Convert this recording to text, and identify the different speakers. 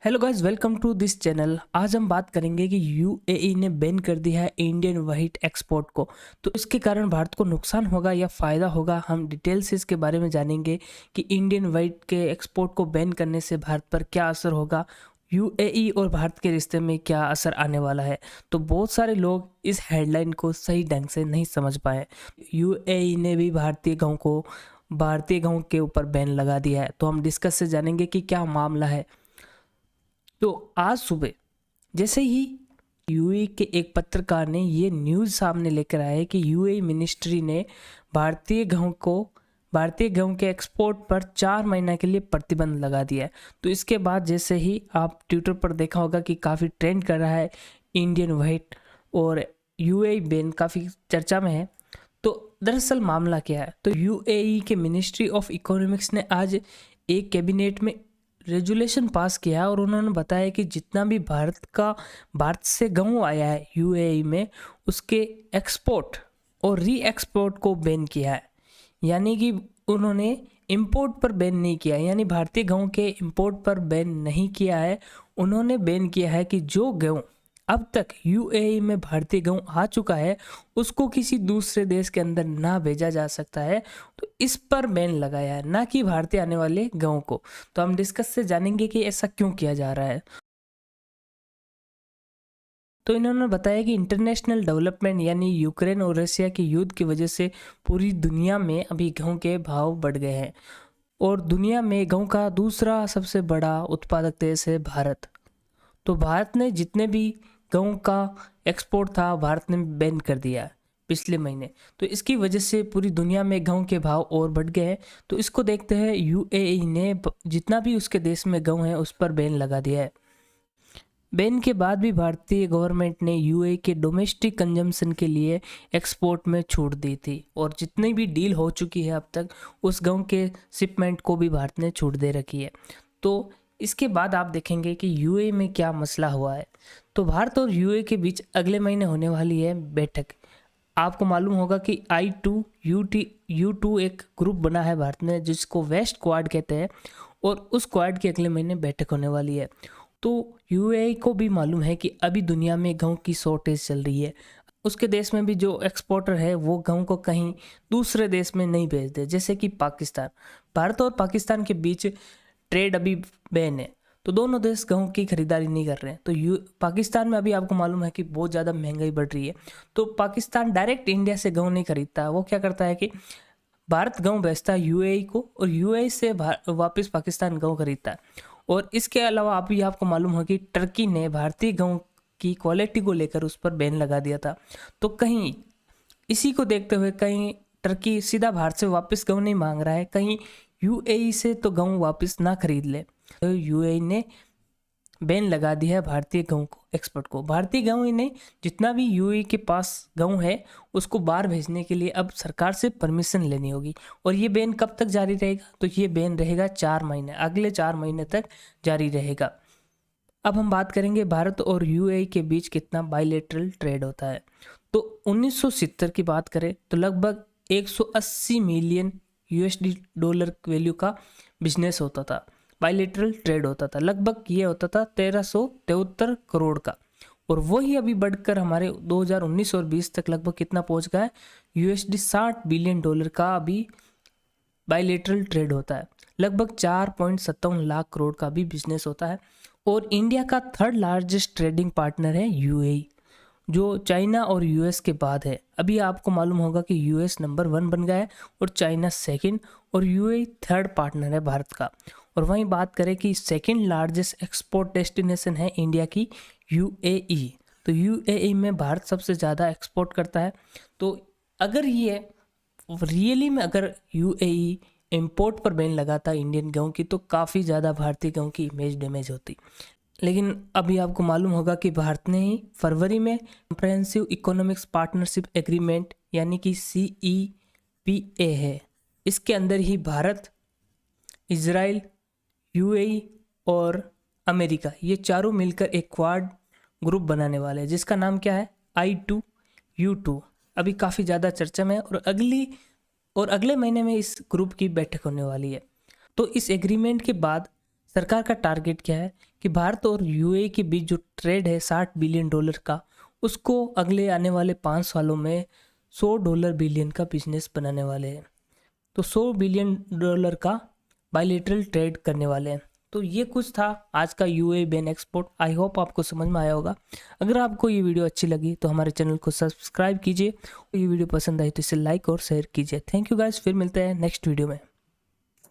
Speaker 1: Hello guys, welcome to this channel. आज हम बात करेंगे कि यूएई ने बैन कर दिया है इंडियन व्हीट एक्सपोर्ट को। तो इसके कारण भारत को नुकसान होगा या फ़ायदा होगा, हम डिटेल से इसके बारे में जानेंगे कि इंडियन व्हीट के एक्सपोर्ट को बैन करने से भारत पर क्या असर होगा, यूएई और भारत के रिश्ते में क्या असर आने वाला है। तो बहुत सारे लोग इस हेडलाइन को सही ढंग से नहीं समझ पाए। यूएई ने भी भारतीय गेहूं के ऊपर बैन लगा दिया है। तो हम डिस्कस से जानेंगे कि क्या मामला है। तो आज सुबह जैसे ही यूएई के एक पत्रकार ने ये न्यूज़ सामने लेकर आया है कि यूएई मिनिस्ट्री ने भारतीय गेहूं के एक्सपोर्ट पर 4 महीने के लिए प्रतिबंध लगा दिया है। तो इसके बाद जैसे ही आप ट्विटर पर देखा होगा कि काफ़ी ट्रेंड कर रहा है इंडियन व्हीट, और यूएई बैन काफ़ी चर्चा में है। तो दरअसल मामला क्या है, तो यूएई के मिनिस्ट्री ऑफ इकोनॉमिक्स ने आज एक कैबिनेट में रेजुलेशन पास किया और उन्होंने बताया कि जितना भी भारत से गेहूँ आया है यूएई में, उसके एक्सपोर्ट और री एक्सपोर्ट को बैन किया है। यानी कि उन्होंने इंपोर्ट पर बैन नहीं किया, यानी भारतीय गेहूँ के इंपोर्ट पर बैन नहीं किया है। उन्होंने बैन किया है कि जो गेहूँ अब तक यूएई में भारतीय गेहूँ आ चुका है उसको किसी दूसरे देश के अंदर ना भेजा जा सकता है। तो इस पर बैन लगाया है, ना कि भारतीय आने वाले गेहूँ को। तो हम डिस्कस से जानेंगे कि ऐसा क्यों किया जा रहा है। तो इन्होंने बताया कि इंटरनेशनल डेवलपमेंट यानी यूक्रेन और रशिया के युद्ध की वजह से पूरी दुनिया में अभी गेहूं के भाव बढ़ गए हैं, और दुनिया में गेहूं का दूसरा सबसे बड़ा उत्पादक देश है भारत। तो भारत ने जितने भी गेहूं का एक्सपोर्ट था भारत ने बैन कर दिया है पिछले महीने। तो इसकी वजह से पूरी दुनिया में गेहूं के भाव और बढ़ गए हैं। तो इसको देखते हैं यूएई ने जितना भी उसके देश में गेहूं है उस पर बैन लगा दिया है। बैन के बाद भी भारतीय गवर्नमेंट ने यूएई के डोमेस्टिक कंजम्पशन के लिए एक्सपोर्ट में छूट दी थी, और जितनी भी डील हो चुकी है अब तक उस गेहूं के शिपमेंट को भी भारत ने छूट दे रखी है। तो इसके बाद आप देखेंगे कि यूएई में क्या मसला हुआ है। तो भारत और यूएई के बीच अगले महीने होने वाली है बैठक। आपको मालूम होगा कि यू टू एक ग्रुप बना है भारत में जिसको वेस्ट क्वाड कहते हैं, और उस क्वाड की अगले महीने बैठक होने वाली है। तो यूएई को भी मालूम है कि अभी दुनिया में गेहूं की शॉर्टेज चल रही है। उसके देश में भी जो एक्सपोर्टर है वो गेहूं को कहीं दूसरे देश में नहीं भेजते, जैसे कि पाकिस्तान। भारत और पाकिस्तान के बीच ट्रेड अभी बैन है, तो दोनों देश गेहूं की खरीदारी नहीं कर रहे हैं। तो पाकिस्तान में अभी आपको मालूम है कि बहुत ज़्यादा महंगाई बढ़ रही है। तो पाकिस्तान डायरेक्ट इंडिया से गेहूं नहीं खरीदता, वो क्या करता है कि भारत गेहूं बेचता है यूएई को, और यूएई से वापस पाकिस्तान गेहूं खरीदता है। और इसके अलावा अभी आपको मालूम हो कि टर्की ने भारतीय गेहूं की क्वालिटी को लेकर उस पर बैन लगा दिया था। तो कहीं इसी को देखते हुए कहीं टर्की सीधा भारत से वापस गेहूं नहीं मांग रहा है, कहीं यूएई से तो गेहूं वापस ना खरीद ले। तो यूएई ने बैन लगा दिया है भारतीय गेहूं को एक्सपोर्ट को। भारतीय गेहूं ने जितना भी यूएई के पास गेहूं है उसको बाहर भेजने के लिए अब सरकार से परमिशन लेनी होगी। और ये बैन कब तक जारी रहेगा, तो ये बैन रहेगा 4 महीने, अगले 4 महीने तक जारी रहेगा। अब हम बात करेंगे भारत और यूएई के बीच कितना बायलैटरल ट्रेड होता है। तो 1970 की बात करें तो लगभग 180 मिलियन यूएसडी डॉलर वैल्यू का बिजनेस होता था, बायलैटरल ट्रेड होता था। लगभग ये होता था 1373 करोड़ का, और वही अभी बढ़कर हमारे 2019 और 20 तक लगभग कितना पहुंच गया है, यूएसडी 60 बिलियन डॉलर का अभी बायलैटरल ट्रेड होता है। लगभग 4.57 लाख करोड़ का भी बिजनेस होता है। और इंडिया का थर्ड लार्जेस्ट ट्रेडिंग पार्टनर है यूएई, जो चाइना और यूएस के बाद है। अभी आपको मालूम होगा कि यूएस नंबर 1 बन गया है और चाइना सेकंड, और यूएई थर्ड पार्टनर है भारत का। और वहीं बात करें कि सेकंड लार्जेस्ट एक्सपोर्ट डेस्टिनेशन है इंडिया की यूएई। तो यूएई में भारत सबसे ज़्यादा एक्सपोर्ट करता है। तो अगर ये रियली में अगर यूएई इंपोर्ट पर बैन लगाता इंडियन गेहूं की, तो काफ़ी ज़्यादा भारतीय गेहूं की इमेज डैमेज होती। लेकिन अभी आपको मालूम होगा कि भारत ने ही फरवरी में कॉम्प्रहेंसिव इकोनॉमिक्स पार्टनरशिप एग्रीमेंट यानी कि CEPA है। इसके अंदर ही भारत, इजराइल, यूएई और अमेरिका, ये चारों मिलकर एक क्वाड ग्रुप बनाने वाले हैं, जिसका नाम क्या है, I2U2। अभी काफ़ी ज़्यादा चर्चा में है, और अगले महीने में इस ग्रुप की बैठक होने वाली है। तो इस एग्रीमेंट के बाद सरकार का टारगेट क्या है कि भारत और यूएई के बीच जो ट्रेड है $60 बिलियन का, उसको अगले आने वाले 5 सालों में $100 बिलियन का बिजनेस बनाने वाले हैं। तो $100 बिलियन का बायलैटरल ट्रेड करने वाले हैं। तो ये कुछ था आज का UAE ban export. I hope आपको समझ में आया होगा। अगर आपको ये वीडियो अच्छी लगी तो हमारे चैनल को सब्सक्राइब कीजिए। ये वीडियो पसंद आई तो इसे लाइक और शेयर कीजिए। थैंक यू गाइस, फिर मिलते हैं नेक्स्ट वीडियो में।